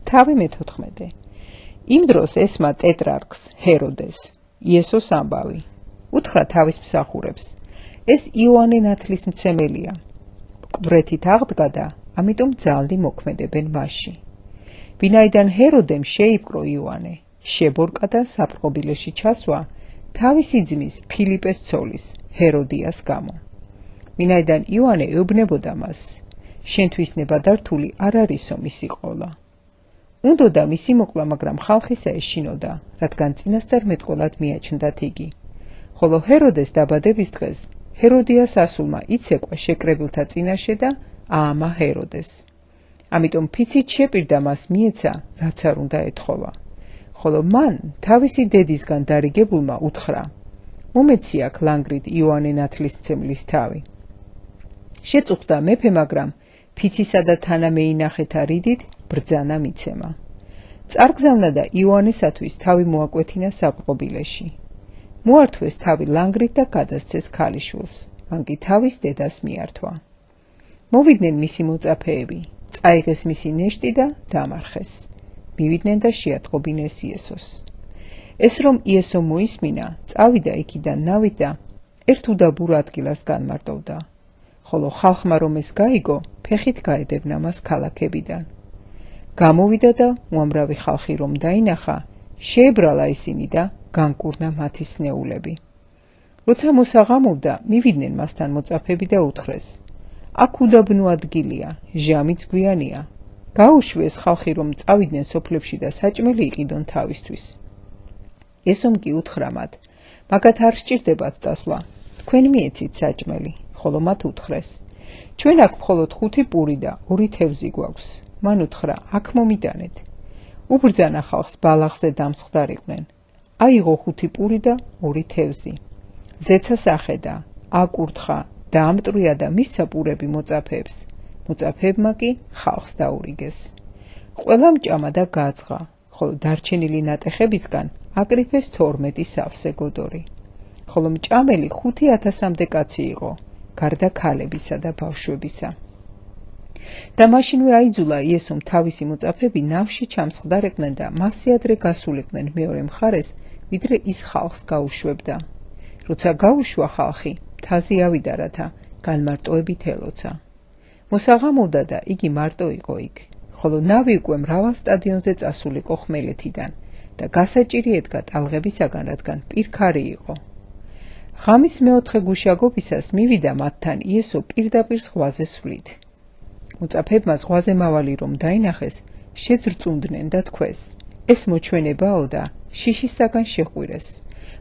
თავი მე-14. იმ დროს ესმა ტეტრარქს ჰეროდეს იესოს ამბავი. უთხრა თავის მსახურებს: ეს იოანე ნათლისმცემელია. მკვდრეთით აღდგა და ამიტომ ძალდი მოქმედებენ მასში. ვინაიდან ჰეროდემ შეიპყრო იოანე, შებორკა და საპყრობილეში ჩასვა თავისი ძმის ფილიპეს ცოლის ჰეროდიას გამო. ვინაიდან იოანე ეუბნებოდა მას, შენთვის ნებადართული არ არისო მისი ყოლა. უნდოდა მისი მოკლა, მაგრამ ხალხისა ეშინოდა, რადგან წინასწარ მეტყველად მიაჩნდათ იგი. ხოლო ჰეროდეს დაბადების დღეს ჰეროდიას ასულმა იცეკვა შეკრებილთა წინაშე და აამა ჰეროდეს. ამიტომ ფიცით შეპირდა მას მიეცა, რაც არ უნდა ეთხოვა. ხოლო მან თავისი დედისგან დარიგებულმა უთხრა: მომეცი აქ ლანგრით იოანე ნათლისმცემლის თავი. შეწუხდა მეფე, მაგრამ ფიცისა და თანამეინახეთა რიდით ბრძანა მიცემა. წარგზავნა და იოანესათვის თავი მოაკვეთინა საპყრობილეში. მოართვეს თავი ლანგრით და გადასცეს ქალიშვილს, მან კი თავის დედას მიართვა. მოვიდნენ მისი მოწაფეები, წაიღეს მისი ნეშტი და დამარხეს. მივიდნენ და შეატყობინეს იესოს. ეს რომ იესო მოისმინა, წავიდა იქიდან ნავით და ერთ უდაბურ ადგილას განმარტოვდა. ხოლო ხალხმა რომ ეს გაიგო, ფეხით გაედევნა მას ქალაქებიდან. გამოვიდა და უამრავი ხალხი რომ დაინახა, შეებრალა ისინი და განკურნა მათი სნეულები. როცა მოსაღამოვდა, მივიდნენ მასთან მოწაფები და უთხრეს: აქ უდაბნო ადგილია, ჟამიც გვიანია. გაუშვეს ხალხი რომ წავიდნენ სოფლებში და საჭმელი იყიდონ თავისთვის. ესომ კი უთხრა მათ: მაგათ არ სჭირდებათ წასვლა, თქვენ მიეცით საჭმელი. ხოლო მათ უთხრეს: ჩვენ აქ მხოლოდ 5 პური და 2 თევზი გვაქვს. მან უთხრა: აქ მომიტანეთ. უბრძანა ხალხს ბალახზე დამსხდარიყვნენ. აიღო 5 პური და 2 თევზი. ზეცას ახედა, აკურთხა, დაამტრვია და მისცა პურები მოწაფეებს. მოწაფეებმა კი ხალხს დაურიგეს. ყველამ ჭამა და გააძღა, ხოლო დარჩენილი ნატეხებისგან აკრიფეს 12 სავსე გოდორი. ხოლო მჭამელი 5000-მდე კაცი იყო, გარდა ქალებისა და ბავშვებისა. და მაშინვე აიძულა იესომ თავისი მოწაფეები ნავში ჩამსხდარიყვნენ და მასზე ადრე გასულიყვნენ მეორე მხარეს, ვიდრე ის ხალხს გაუშვებდა. როცა გაუშვა ხალხი, მთაზე ავიდა, რათა განმარტოებით ელოცა. მოსაღამოვდა და იგი მარტო იყო იქ, ხოლო ნავი უკვე მრავალ სტადიონზე წასულიყო ხმელეთიდან და გასაჭირი ედგა ტალღებისაგან, რადგან პირქარი იყო. ღამის მეოთხე გუშაგობისას მივიდა მათთან იესო პირდაპირ ზღვაზე სვლით. მოწაფეებმა ზღვაზე მავალი რომ დაინახეს, შეძრწუნდნენ და თქვეს: ეს მოჩვენებაო და შიშისაგან შეყვირეს.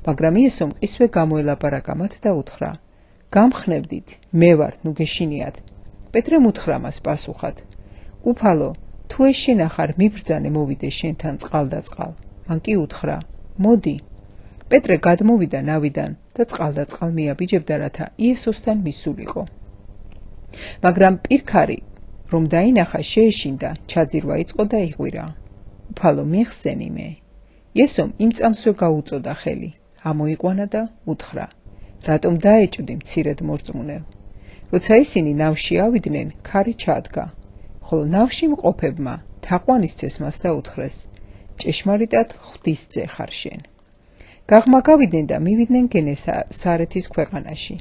მაგრამ იესომ ისვე გამოელაპარაკა მათ და უთხრა: გამხნევდით, მე ვარ, ნუ გეშინიათ. პეტრემ უთხრა მას პასუხად: უფალო, თუ ეს შენ ახარ, მიბრძანე მოვიდე შენთან წყალდაწყალ. მან კი უთხრა: მოდი. პეტრე გადმოვიდა ნავიდან და წყალდაწყალ მიაბიჯებდა, რათა იესოსთან მისულიყო. მაგრამ პირქარი რომ დაინახა, შეეშინდა, ჩაძირვა იწყო და იყვირა. უფალო, მიხსენი მე. იესომ იმ წამსვე გაუწოდა ხელი, ამოიყვანა და უთხრა: რატომ დაეჭვდი მცირედ მორწმუნე? როცა ისინი ნავში ავიდნენ, ქარი ჩადგა, ხოლო ნავში მყოფებმა თაყვანისცეს მას და უთხრეს: ჭეშმარიტად ღვთისძე ხარ შენ. გაღმა გავიდნენ და მივიდნენ გენესარეთის ქვეყანაში.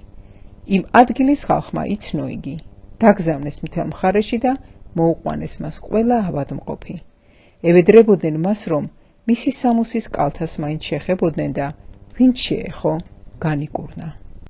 იმ ადგილის ხალხმა იცნო იგი, დაგზავნეს მთელ მხარეში და მოუყვანეს მას ყველა ავადმყოფი. ევედრებოდნენ მას, რომ მისი სამოსის კალთას მაინც შეხებოდნენ და ვინც შეეხო, განიკურნა.